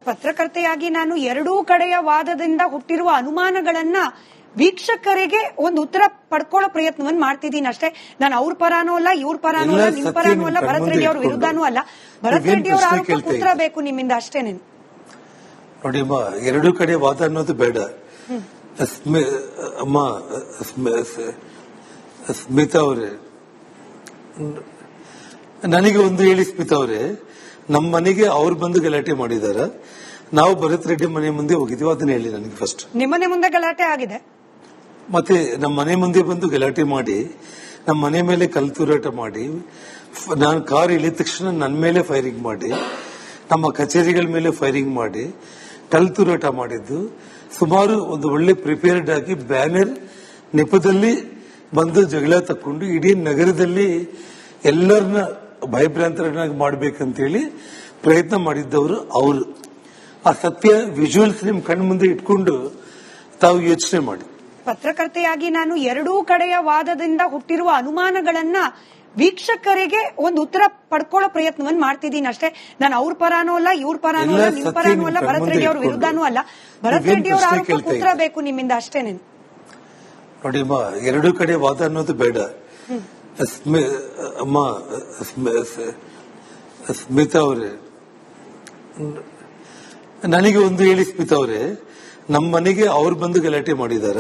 ಪತ್ರಕರ್ತೆಯಾಗಿ ನಾನು ಎರಡೂ ಕಡೆಯ ವಾದದಿಂದ ಹುಟ್ಟಿರುವ ಅನುಮಾನಗಳನ್ನ ವೀಕ್ಷಕರಿಗೆ ಒಂದು ಉತ್ತರ ಪಡ್ಕೊಳ್ಳೋ ಪ್ರಯತ್ನವನ್ನು ಮಾಡ್ತಿದ್ದೀನಿ ಅಷ್ಟೇ. ನಾನು ಅವ್ರ ಪರಾನೂ ಅಲ್ಲ, ಇವ್ರ ಪರಾನೂ ಅಲ್ಲ, ನಿಮ್ ಪರಾನೂ ಅಲ್ಲ, ಭರತ್ ರೆಡ್ಡಿ ಅವ್ರ ವಿರುದ್ಧನೂ ಅಲ್ಲ. ಭರತ್ ರೆಡ್ಡಿ ಅವರ ಆರೋಪಕ್ಕೆ ಉತ್ತರ ಬೇಕು ನಿಮ್ಮಿಂದ ಅಷ್ಟೇನೇನು. ನೋಡಿ ಅಮ್ಮ, ಎರಡೂ ಕಡೆ ವಾದ ಅನ್ನೋದು ಬೇಡ. ಅಮ್ಮ ಸ್ಮಿತಾ ಅವರೇ, ನನಗೆ ಒಂದು ಹೇಳಿ ಸ್ಮಿತಾ ಅವರೇ, ನಮ್ಮ ಮನೆಗೆ ಅವ್ರು ಬಂದು ಗಲಾಟೆ ಮಾಡಿದಾರ, ನಾವು ಭರತ್ ರೆಡ್ಡಿ ಮನೆ ಮುಂದೆ ಹೋಗಿದ್ವಿ, ಅದನ್ನ ಹೇಳಿ ನನಗೆ ಫಸ್ಟ್. ನಿಮ್ಮನೆ ಮುಂದೆ ಗಲಾಟೆ ಆಗಿದೆ, ಮತ್ತೆ ನಮ್ಮ ಮನೆ ಮುಂದೆ ಬಂದು ಗಲಾಟೆ ಮಾಡಿ, ನಮ್ಮ ಮನೆ ಮೇಲೆ ಕಲ್ಲು ತೂರಾಟ ಮಾಡಿ, ನಾನು ಕಾರ್ ಇಳಿದ ತಕ್ಷಣ ನನ್ನ ಮೇಲೆ ಫೈರಿಂಗ್ ಮಾಡಿ, ನಮ್ಮ ಕಚೇರಿಗಳ ಮೇಲೆ ಫೈರಿಂಗ್ ಮಾಡಿ, ಕಲ್ಲು ತೂರಾಟ ಮಾಡಿದ್ದು, ಸುಮಾರು ಒಂದು ಒಳ್ಳೆ ಪ್ರಿಪೇರ್ಡ್ ಆಗಿ ಬ್ಯಾನರ್ ನೆಪದಲ್ಲಿ ಬಂದು ಜಗಳ ತಕ್ಕೊಂಡು ಇಡೀ ನಗರದಲ್ಲಿ ಎಲ್ಲರನ್ನ ಭಯಭ್ರಾಂತರನ್ನಾಗಿ ಮಾಡ್ಬೇಕಂತೇಳಿ ಪ್ರಯತ್ನ ಮಾಡಿದ್ದವರು ಅವರು. ಆ ಸತ್ಯ ವಿಜುವಲ್ಸ್ ನಿಮ್ ಕಣ್ಣು ಮುಂದೆ ಇಟ್ಕೊಂಡು ತಾವು ಯೋಚನೆ ಮಾಡಿ. ಪತ್ರಕರ್ತೆಯಾಗಿ ನಾನು ಎರಡೂ ಕಡೆಯ ವಾದದಿಂದ ಹುಟ್ಟಿರುವ ಅನುಮಾನಗಳನ್ನ ವೀಕ್ಷಕರಿಗೆ ಒಂದು ಉತ್ತರ ಪಡ್ಕೊಳ್ಳೋ ಪ್ರಯತ್ನವನ್ನು ಮಾಡ್ತಿದ್ದೀನಿ ಅಷ್ಟೇ. ನಾನು ಅವ್ರ ಪರಾನೂ ಅಲ್ಲ, ಇವ್ರ ಪರಾನೂ ಅಲ್ಲ, ನಿಮ್ ಪರಾನೂ ಅಲ್ಲ, ಭರತ್ ರೆಡ್ಡಿ ಅವ್ರ ವಿರುದ್ಧನೂ ಅಲ್ಲ. ಭರತ್ ರೆಡ್ಡಿ ಅವರ ಆರೋಪಕ್ಕೆ ಉತ್ತರ ಬೇಕು ನಿಮ್ಮಿಂದ ಅಷ್ಟೇನೇನು. ನೋಡಿ ಅಮ್ಮ, ಎರಡೂ ಕಡೆ ವಾದ ಅನ್ನೋದು ಬೇಡ. ಅಮ್ಮ ಸ್ಮಿತಾ ಅವರೇ, ನನಗೆ ಒಂದು ಹೇಳಿ ಸ್ಮಿತಾ ಅವರೇ, ನಮ್ಮ ಮನೆಗೆ ಅವ್ರು ಬಂದು ಗಲಾಟೆ ಮಾಡಿದಾರ,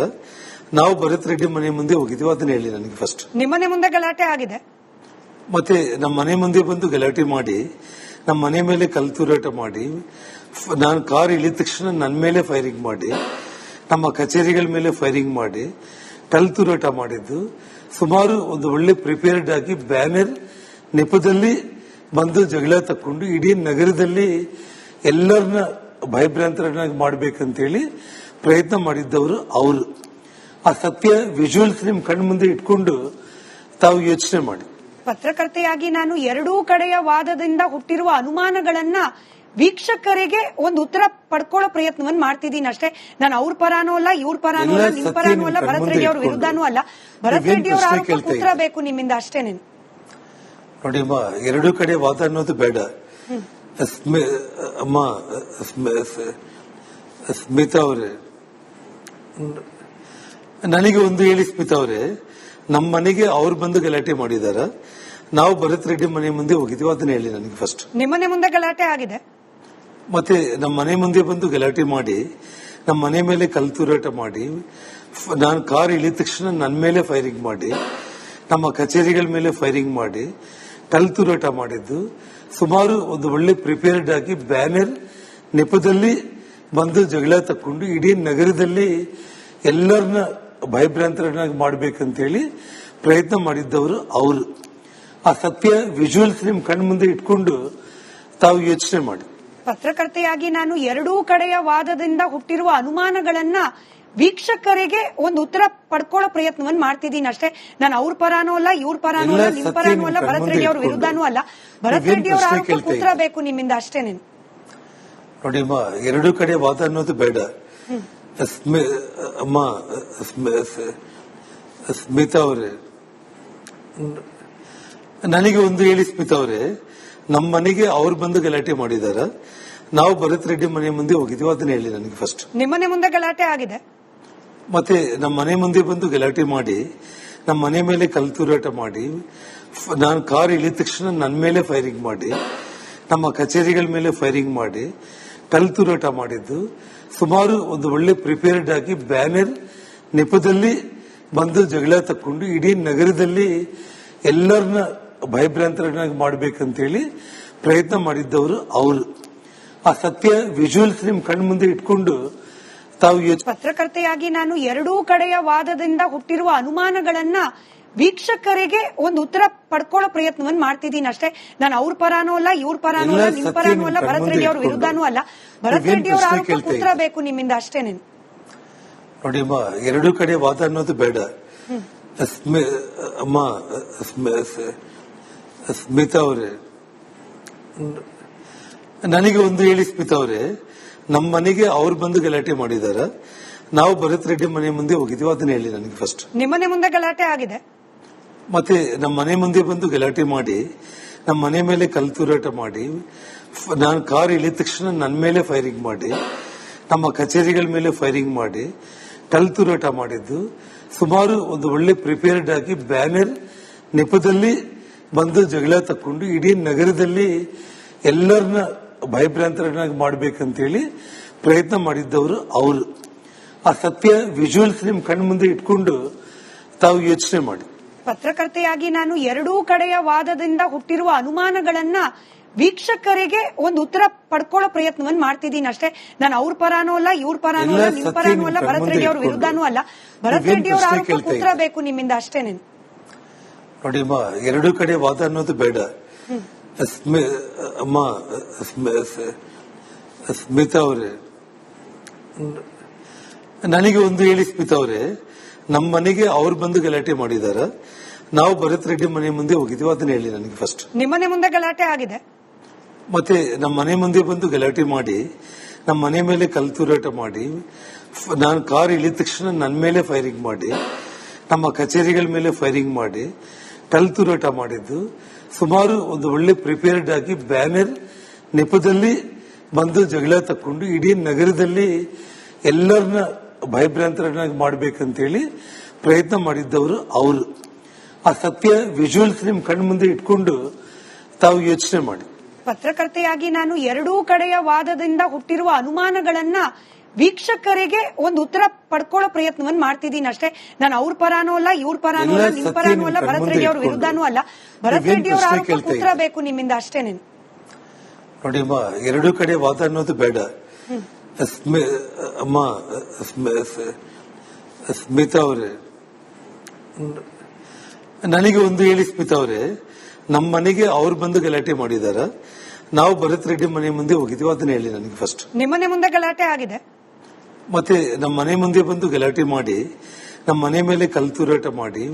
ನಾವು ಭರತ್ ರೆಡ್ಡಿ ಮನೆ ಮುಂದೆ ಹೋಗಿದ್ವಿ, ಅದನ್ನ ಹೇಳಿ ನನಗೆ ಫಸ್ಟ್. ನಿಮ್ಮನೆ ಮುಂದೆ ಗಲಾಟೆ ಆಗಿದೆ, ಮತ್ತೆ ನಮ್ಮ ಮನೆ ಮುಂದೆ ಬಂದು ಗಲಾಟೆ ಮಾಡಿ, ನಮ್ಮ ಮನೆ ಮೇಲೆ ಕಲ್ಲು ತೂರಾಟ ಮಾಡಿ, ನಾನು ಕಾರ್ ಇಳಿದ ತಕ್ಷಣ ನನ್ನ ಮೇಲೆ ಫೈರಿಂಗ್ ಮಾಡಿ, ನಮ್ಮ ಕಚೇರಿಗಳ ಮೇಲೆ ಫೈರಿಂಗ್ ಮಾಡಿ, ಕಲ್ಲು ತೂರಾಟ ಮಾಡಿದ್ದು, ಸುಮಾರು ಒಂದು ಒಳ್ಳೆ ಪ್ರಿಪೇರ್ಡ್ ಆಗಿ ಬ್ಯಾನರ್ ನೆಪದಲ್ಲಿ ಬಂದು ಜಗಳ ತಕ್ಕೊಂಡು ಇಡೀ ನಗರದಲ್ಲಿ ಎಲ್ಲರನ್ನ ಭಯಭ್ರಾಂತರನ್ನಾಗಿ ಮಾಡ್ಬೇಕಂತೇಳಿ ಪ್ರಯತ್ನ ಮಾಡಿದ್ದವರು ಅವರು. ಆ ಸತ್ಯ ವಿಜುವಲ್ಸ್ ನಿಮ್ ಕಣ್ಣು ಮುಂದೆ ಇಟ್ಕೊಂಡು ತಾವು ಯೋಚನೆ ಮಾಡಿ. ಪತ್ರಕರ್ತೆಯಾಗಿ ನಾನು ಎರಡೂ ಕಡೆಯ ವಾದದಿಂದ ಹುಟ್ಟಿರುವ ಅನುಮಾನಗಳನ್ನ ವೀಕ್ಷಕರಿಗೆ ಒಂದು ಉತ್ತರ ಪಡ್ಕೊಳ್ಳೋ ಪ್ರಯತ್ನವನ್ನು ಮಾಡ್ತಿದ್ದೀನಿ ಅಷ್ಟೇ. ನಾನು ಅವ್ರ ಪರಾನೂ ಅಲ್ಲ, ಇವ್ರ ಪರಾನೂ ಅಲ್ಲ, ನಿಮ್ ಪರಾನೂ ಅಲ್ಲ, ಭರತ್ ರೆಡ್ಡಿ ಅವ್ರ ವಿರುದ್ಧನೂ ಅಲ್ಲ. ಭರತ್ ರೆಡ್ಡಿ ಅವರ ಆರೋಪಕ್ಕೆ ಉತ್ತರ ಬೇಕು ನಿಮ್ಮಿಂದ ಅಷ್ಟೇನೇನು. ನೋಡಿ ಅಮ್ಮ, ಎರಡೂ ಕಡೆ ವಾದ ಅನ್ನೋದು ಬೇಡ. ಅಮ್ಮ ಸ್ಮಿತಾ ಅವರೇ, ನನಗೆ ಒಂದು ಹೇಳಿ ಸ್ಮಿತಾ ಅವರೇ, ನಮ್ಮ ಮನೆಗೆ ಅವ್ರು ಬಂದು ಗಲಾಟೆ ಮಾಡಿದಾರ, ನಾವು ಭರತ್ ರೆಡ್ಡಿ ಮನೆ ಮುಂದೆ ಹೋಗಿದ್ವಿ, ಅದನ್ನ ಹೇಳಿ ನನಗೆ ಫಸ್ಟ್. ನಿಮ್ಮನೆ ಮುಂದೆ ಗಲಾಟೆ ಆಗಿದೆ, ಮತ್ತೆ ನಮ್ಮ ಮನೆ ಮುಂದೆ ಬಂದು ಗಲಾಟೆ ಮಾಡಿ, ನಮ್ಮ ಮನೆ ಮೇಲೆ ಕಲ್ಲು ತೂರಾಟ ಮಾಡಿ, ನಾನು ಕಾರ್ ಇಳಿದ ತಕ್ಷಣ ನನ್ನ ಮೇಲೆ ಫೈರಿಂಗ್ ಮಾಡಿ, ನಮ್ಮ ಕಚೇರಿಗಳ ಮೇಲೆ ಫೈರಿಂಗ್ ಮಾಡಿ, ಕಲ್ಲು ತೂರಾಟ ಮಾಡಿದ್ದು, ಸುಮಾರು ಒಂದು ಒಳ್ಳೆ ಪ್ರಿಪೇರ್ಡ್ ಆಗಿ ಬ್ಯಾನರ್ ನೆಪದಲ್ಲಿ ಬಂದು ಜಗಳ ತಕ್ಕೊಂಡು ಇಡೀ ನಗರದಲ್ಲಿ ಎಲ್ಲರನ್ನ ಭಯಭ್ರಾಂತರನ್ನಾಗಿ ಮಾಡ್ಬೇಕಂತೇಳಿ ಪ್ರಯತ್ನ ಮಾಡಿದ್ದವರು ಅವರು. ಆ ಸತ್ಯ ವಿಜುವಲ್ಸ್ ನಿಮ್ ಕಣ್ಣು ಮುಂದೆ ಇಟ್ಕೊಂಡು ತಾವು ಯೋಚನೆ ಮಾಡಿ. ಪತ್ರಕರ್ತೆಯಾಗಿ ನಾನು ಎರಡೂ ಕಡೆಯ ವಾದದಿಂದ ಹುಟ್ಟಿರುವ ಅನುಮಾನಗಳನ್ನ ವೀಕ್ಷಕರಿಗೆ ಒಂದು ಉತ್ತರ ಪಡ್ಕೊಳ್ಳೋ ಪ್ರಯತ್ನವನ್ನು ಮಾಡ್ತಿದ್ದೀನಿ ಅಷ್ಟೇ. ನಾನು ಅವ್ರ ಪರಾನೂ ಅಲ್ಲ, ಇವ್ರ ಪರಾನೂ ಅಲ್ಲ, ನಿಮ್ ಪರಾನೂ ಅಲ್ಲ, ಭರತ್ ರೆಡ್ಡಿ ಅವ್ರ ವಿರುದ್ಧನೂ ಅಲ್ಲ. ಭರತ್ ರೆಡ್ಡಿ ಅವರ ಆರೋಪಕ್ಕೆ ಉತ್ತರ ಬೇಕು ನಿಮ್ಮಿಂದ ಅಷ್ಟೇನೇನು. ನೋಡಿ ಅಮ್ಮ, ಎರಡೂ ಕಡೆ ವಾದ ಅನ್ನೋದು ಬೇಡ. ಅಮ್ಮ ಸ್ಮಿತಾ ಅವರೇ, ನನಗೆ ಒಂದು ಹೇಳಿ ಸ್ಮಿತಾ ಅವರೇ, ನಮ್ಮ ಮನೆಗೆ ಅವ್ರು ಬಂದು ಗಲಾಟೆ ಮಾಡಿದಾರ, ನಾವು ಭರತ್ ರೆಡ್ಡಿ ಮನೆ ಮುಂದೆ ಹೋಗಿದ್ವಿ, ಅದನ್ನ ಹೇಳಿ ನನಗೆ ಫಸ್ಟ್. ನಿಮ್ಮನೆ ಮುಂದೆ ಗಲಾಟೆ ಆಗಿದೆ, ಮತ್ತೆ ನಮ್ಮ ಮನೆ ಮುಂದೆ ಬಂದು ಗಲಾಟೆ ಮಾಡಿ, ನಮ್ಮ ಮನೆ ಮೇಲೆ ಕಲ್ಲು ತೂರಾಟ ಮಾಡಿ, ನಾನು ಕಾರ್ ಇಳಿದ ತಕ್ಷಣ ನನ್ನ ಮೇಲೆ ಫೈರಿಂಗ್ ಮಾಡಿ, ನಮ್ಮ ಕಚೇರಿಗಳ ಮೇಲೆ ಫೈರಿಂಗ್ ಮಾಡಿ, ಕಲ್ಲು ತೂರಾಟ ಮಾಡಿದ್ದು, ಸುಮಾರು ಒಂದು ಒಳ್ಳೆ ಪ್ರಿಪೇರ್ಡ್ ಆಗಿ ಬ್ಯಾನರ್ ನೆಪದಲ್ಲಿ ಬಂದು ಜಗಳ ತಕ್ಕೊಂಡು ಇಡೀ ನಗರದಲ್ಲಿ ಎಲ್ಲರನ್ನ ಭಯಭ್ರಾಂತರನ್ನಾಗಿ ಮಾಡ್ಬೇಕಂತೇಳಿ ಪ್ರಯತ್ನ ಮಾಡಿದ್ದವರು ಅವರು. ಆ ಸತ್ಯ ವಿಜುವಲ್ಸ್ ನಿಮ್ ಕಣ್ಣು ಮುಂದೆ ಇಟ್ಕೊಂಡು ತಾವು ಪತ್ರಕರ್ತೆಯಾಗಿ ನಾನು ಎರಡೂ ಕಡೆಯ ವಾದದಿಂದ ಹುಟ್ಟಿರುವ ಅನುಮಾನಗಳನ್ನ ವೀಕ್ಷಕರಿಗೆ ಒಂದು ಉತ್ತರ ಪಡ್ಕೊಳ್ಳೋ ಪ್ರಯತ್ನವನ್ನು ಮಾಡ್ತಿದ್ದೀನಿ ಅಷ್ಟೇ. ನಾನು ಅವ್ರ ಪರಾನೂ ಅಲ್ಲ, ಇವ್ರ ಪರಾನೂ ಅಲ್ಲ, ನಿಮ್ ಪರಾನೂ ಅಲ್ಲ, ಭರತ್ ರೆಡ್ಡಿ ಅವ್ರ ವಿರುದ್ಧನೂ ಅಲ್ಲ. ಭರತ್ ರೆಡ್ಡಿ ಅವರ ಆರೋಪಕ್ಕೆ ಉತ್ತರ ಬೇಕು ನಿಮ್ಮಿಂದ ಅಷ್ಟೇನೇನು. ನೋಡಿ ಅಮ್ಮ, ಎರಡೂ ಕಡೆ ವಾದ ಅನ್ನೋದು ಬೇಡ. ಅಮ್ಮ ಸ್ಮಿತಾ ಅವರೇ, ನನಗೆ ಒಂದು ಹೇಳಿ ಸ್ಮಿತಾ ಅವರೇ, ನಮ್ಮ ಮನೆಗೆ ಅವ್ರು ಬಂದು ಗಲಾಟೆ ಮಾಡಿದಾರ, ನಾವು ಭರತ್ ರೆಡ್ಡಿ ಮನೆ ಮುಂದೆ ಹೋಗಿದ್ವಿ, ಅದನ್ನ ಹೇಳಿ ನನಗೆ ಫಸ್ಟ್. ನಿಮ್ಮನೆ ಮುಂದೆ ಗಲಾಟೆ ಆಗಿದೆ, ಮತ್ತೆ ನಮ್ಮ ಮನೆ ಮುಂದೆ ಬಂದು ಗಲಾಟೆ ಮಾಡಿ, ನಮ್ಮ ಮನೆ ಮೇಲೆ ಕಲ್ಲು ತೂರಾಟ ಮಾಡಿ, ನಾನು ಕಾರ್ ಇಳಿದ ತಕ್ಷಣ ನನ್ನ ಮೇಲೆ ಫೈರಿಂಗ್ ಮಾಡಿ, ನಮ್ಮ ಕಚೇರಿಗಳ ಮೇಲೆ ಫೈರಿಂಗ್ ಮಾಡಿ ಕಲ್ತುರಾಟ ಮಾಡಿದ್ದು. ಸುಮಾರು ಒಂದು ಒಳ್ಳೆ ಪ್ರಿಪೇರ್ಡ್ ಆಗಿ ಬ್ಯಾನರ್ ನೆಪದಲ್ಲಿ ಬಂದು ಜಗಳ ತಕ್ಕೊಂಡು ಇಡೀ ನಗರದಲ್ಲಿ ಎಲ್ಲರನ್ನ ಭಯಭ್ರಾಂತರನ್ನಾಗಿ ಮಾಡ್ಬೇಕಂತೇಳಿ ಪ್ರಯತ್ನ ಮಾಡಿದ್ದವರು ಅವರು. ಆ ಸತ್ಯ ವಿಜುವಲ್ಸ್ ನಿಮ್ ಕಣ್ಣು ಮುಂದೆ ಇಟ್ಕೊಂಡು ತಾವು ಯೋಚನೆ ಮಾಡಿ. ಪತ್ರಕರ್ತೆಯಾಗಿ ನಾನು ಎರಡೂ ಕಡೆಯ ವಾದದಿಂದ ಹುಟ್ಟಿರುವ ಅನುಮಾನಗಳನ್ನ ವೀಕ್ಷಕರಿಗೆ ಒಂದು ಉತ್ತರ ಪಡ್ಕೊಳ್ಳೋ ಪ್ರಯತ್ನವನ್ನು ಮಾಡ್ತಿದ್ದೀನಿ ಅಷ್ಟೇ. ನಾನು ಅವ್ರ ಪರಾನೂ ಅಲ್ಲ, ಇವ್ರ ಪರಾನೂ ಅಲ್ಲ, ನಿಮ್ ಪರಾನೂ ಅಲ್ಲ, ಭರತ್ ರೆಡ್ಡಿ ಅವ್ರ ವಿರುದ್ಧನೂ ಅಲ್ಲ. ಭರತ್ ರೆಡ್ಡಿ ಅವರ ಆರೋಪಕ್ಕೆ ಉತ್ತರ ಬೇಕು ನಿಮ್ಮಿಂದ ಅಷ್ಟೇನೆ. ನೋಡಿ ಅಮ್ಮ, ಎರಡೂ ಕಡೆ ವಾದ ಅನ್ನೋದು ಬೇಡ. ಅಮ್ಮ ಸ್ಮಿತಾ ಅವರೇ, ನನಗೆ ಒಂದು ಹೇಳಿ ಸ್ಮಿತಾ ಅವರೇ, ನಮ್ಮ ಮನೆಗೆ ಅವ್ರು ಬಂದು ಗಲಾಟೆ ಮಾಡಿದಾರ, ನಾವು ಭರತ್ ರೆಡ್ಡಿ ಮನೆ ಮುಂದೆ ಹೋಗಿದ್ವಿ, ಅದನ್ನ ಹೇಳಿ ನನಗೆ ಫಸ್ಟ್. ನಿಮ್ಮನೆ ಮುಂದೆ ಗಲಾಟೆ ಆಗಿದೆ, ಮತ್ತೆ ನಮ್ಮ ಮನೆ ಮುಂದೆ ಬಂದು ಗಲಾಟೆ ಮಾಡಿ, ನಮ್ಮ ಮನೆ ಮೇಲೆ ಕಲ್ತುರಾಟ ಮಾಡಿ, ನಾನು ಕಾರ್ ಇಳಿದ ತಕ್ಷಣ ನನ್ನ ಮೇಲೆ ಫೈರಿಂಗ್ ಮಾಡಿ, ನಮ್ಮ ಕಚೇರಿಗಳ ಮೇಲೆ ಫೈರಿಂಗ್ ಮಾಡಿ ಕಲ್ತುರಾಟ ಮಾಡಿದ್ದು. ಸುಮಾರು ಒಂದು ಒಳ್ಳೆ ಪ್ರಿಪೇರ್ಡ್ ಆಗಿ ಬ್ಯಾನರ್ ನೆಪದಲ್ಲಿ ಬಂದು ಜಗಳ ತಕ್ಕೊಂಡು ಇಡೀ ನಗರದಲ್ಲಿ ಎಲ್ಲರನ್ನ ಭಯಭ್ರಾಂತರನ್ನಾಗಿ ಮಾಡ್ಬೇಕಂತೇಳಿ ಪ್ರಯತ್ನ ಮಾಡಿದ್ದವರು ಅವರು. ಆ ಸತ್ಯ ವಿಜುವಲ್ಸ್ ನಿಮ್ ಕಣ್ಣು ಮುಂದೆ ಇಟ್ಕೊಂಡು ತಾವು ಯೋಚನೆ ಮಾಡಿ. ಪತ್ರಕರ್ತೆಯಾಗಿ ನಾನು ಎರಡೂ ಕಡೆಯ ವಾದದಿಂದ ಹುಟ್ಟಿರುವ ಅನುಮಾನಗಳನ್ನ ವೀಕ್ಷಕರಿಗೆ ಒಂದು ಉತ್ತರ ಪಡ್ಕೊಳ್ಳೋ ಪ್ರಯತ್ನವನ್ನು ಮಾಡ್ತಿದ್ದೀನಿ ಅಷ್ಟೇ. ನಾನು ಅವ್ರ ಪರಾನೂ ಅಲ್ಲ, ಇವ್ರ ಪರಾನೂ ಅಲ್ಲ, ನಿಮ್ ಪರಾನೂ ಅಲ್ಲ, ಭರತ್ ರೆಡ್ಡಿ ಅವ್ರ ವಿರುದ್ಧನೂ ಅಲ್ಲ. ಭರತ್ ರೆಡ್ಡಿ ಅವರ ಆರೋಪಕ್ಕೆ ಉತ್ತರ ಬೇಕು ನಿಮ್ಮಿಂದ ಅಷ್ಟೇನೆ. ನೋಡಿ ಅಮ್ಮ, ಎರಡೂ ಕಡೆ ವಾದ ಅನ್ನೋದು ಬೇಡ. ಅಮ್ಮ ಸ್ಮಿತಾ ಅವರೇ, ನನಗೆ ಒಂದು ಹೇಳಿ ಸ್ಮಿತಾ ಅವರೇ, ನಮ್ಮ ಮನೆಗೆ ಅವ್ರು ಬಂದು ಗಲಾಟೆ ಮಾಡಿದಾರ, ನಾವು ಭರತ್ ರೆಡ್ಡಿ ಮನೆ ಮುಂದೆ ಹೋಗಿದ್ವಿ, ಅದನ್ನ ಹೇಳಿ ನನಗೆ ಫಸ್ಟ್. ನಿಮ್ಮನೆ ಮುಂದೆ ಗಲಾಟೆ ಆಗಿದೆ, ಮತ್ತೆ ನಮ್ಮ ಮನೆ ಮುಂದೆ ಬಂದು ಗಲಾಟೆ ಮಾಡಿ, ನಮ್ಮ ಮನೆ ಮೇಲೆ ಕಲ್ತುರಾಟ ಮಾಡಿ,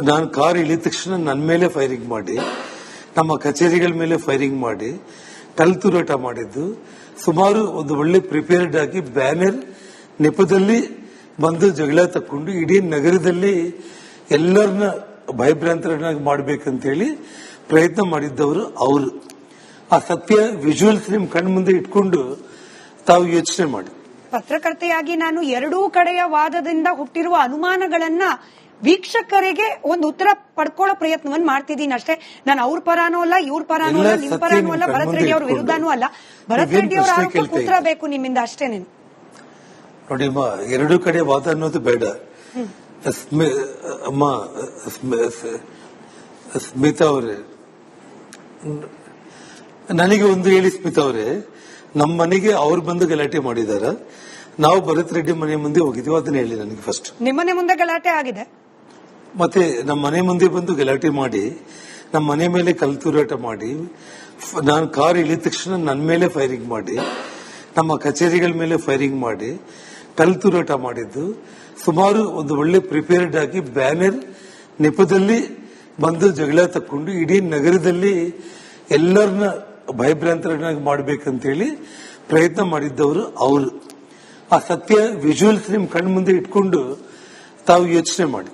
ನಾನು ಕಾರ್ ಇಳಿದ ತಕ್ಷಣ ನನ್ನ ಮೇಲೆ ಫೈರಿಂಗ್ ಮಾಡಿ, ನಮ್ಮ ಕಚೇರಿಗಳ ಮೇಲೆ ಫೈರಿಂಗ್ ಮಾಡಿ ಕಲ್ತುರಾಟ ಮಾಡಿದ್ದು. ಸುಮಾರು ಒಂದು ಒಳ್ಳೆ ಪ್ರಿಪೇರ್ಡ್ ಆಗಿ ಬ್ಯಾನರ್ ನೆಪದಲ್ಲಿ ಬಂದು ಜಗಳ ತಕ್ಕೊಂಡು ಇಡೀ ನಗರದಲ್ಲಿ ಎಲ್ಲರನ್ನ ಭಯಭ್ರಾಂತರನ್ನಾಗಿ ಮಾಡ್ಬೇಕಂತೇಳಿ ಪ್ರಯತ್ನ ಮಾಡಿದ್ದವರು ಅವರು. ಆ ಸತ್ಯ ವಿಜುವಲ್ಸ್ ನಿಮ್ ಕಣ್ಣು ಮುಂದೆ ಇಟ್ಕೊಂಡು ತಾವು ಯೋಚನೆ ಮಾಡಿ. ಪತ್ರಕರ್ತೆಯಾಗಿ ನಾನು ಎರಡೂ ಕಡೆಯ ವಾದದಿಂದ ಹುಟ್ಟಿರುವ ಅನುಮಾನಗಳನ್ನ ವೀಕ್ಷಕರಿಗೆ ಒಂದು ಉತ್ತರ ಪಡ್ಕೊಳ್ಳೋ ಪ್ರಯತ್ನವನ್ನು ಮಾಡ್ತಿದ್ದೀನಿ ಅಷ್ಟೇ. ನಾನು ಅವ್ರ ಪರಾನೂ ಅಲ್ಲ, ಇವ್ರ ಪರಾನೂ ಅಲ್ಲ, ನಿಮ್ ಪರಾನೂ ಅಲ್ಲ, ಭರತ್ ರೆಡ್ಡಿ ಅವ್ರ ವಿರುದ್ಧನೂ ಅಲ್ಲ. ಭರತ್ ರೆಡ್ಡಿ ಅವರ ಆರೋಪಕ್ಕೆ ಉತ್ತರ ಬೇಕು ನಿಮ್ಮಿಂದ ಅಷ್ಟೇನೆ. ನೋಡಿ ಅಮ್ಮ, ಎರಡೂ ಕಡೆ ವಾದ ಅನ್ನೋದು ಬೇಡ. ಅಮ್ಮ ಸ್ಮಿತಾ ಅವರೇ, ನನಗೆ ಒಂದು ಹೇಳಿ ಸ್ಮಿತಾ ಅವರೇ, ನಮ್ಮ ಮನೆಗೆ ಅವ್ರು ಬಂದು ಗಲಾಟೆ ಮಾಡಿದಾರ, ನಾವು ಭರತ್ ರೆಡ್ಡಿ ಮನೆ ಮುಂದೆ ಹೋಗಿದ್ವಿ, ಅದನ್ನ ಹೇಳಿ ನನಗೆ ಫಸ್ಟ್. ನಿಮ್ಮನೆ ಮುಂದೆ ಗಲಾಟೆ ಆಗಿದೆ, ಮತ್ತೆ ನಮ್ಮ ಮನೆ ಮುಂದೆ ಬಂದು ಗಲಾಟೆ ಮಾಡಿ, ನಮ್ಮ ಮನೆ ಮೇಲೆ ಕಲ್ತುರಾಟ ಮಾಡಿ, ನಾನು ಕಾರ್ ಇಳಿದ ತಕ್ಷಣ ನನ್ನ ಮೇಲೆ ಫೈರಿಂಗ್ ಮಾಡಿ, ನಮ್ಮ ಕಚೇರಿಗಳ ಮೇಲೆ ಫೈರಿಂಗ್ ಮಾಡಿ ಕಲ್ತುರಾಟ ಮಾಡಿದ್ದು. ಸುಮಾರು ಒಂದು ಒಳ್ಳೆ ಪ್ರಿಪೇರ್ಡ್ ಆಗಿ ಬ್ಯಾನರ್ ನೆಪದಲ್ಲಿ ಬಂದು ಜಗಳ ತಕ್ಕೊಂಡು ಇಡೀ ನಗರದಲ್ಲಿ ಎಲ್ಲರನ್ನ ಭಯಭ್ರಾಂತರನ್ನಾಗಿ ಮಾಡ್ಬೇಕಂತೇಳಿ ಪ್ರಯತ್ನ ಮಾಡಿದ್ದವರು ಅವರು. ಆ ಸತ್ಯ ವಿಜುವಲ್ಸ್ ನಿಮ್ ಕಣ್ಣು ಮುಂದೆ ಇಟ್ಕೊಂಡು ತಾವು ಯೋಚನೆ ಮಾಡಿ.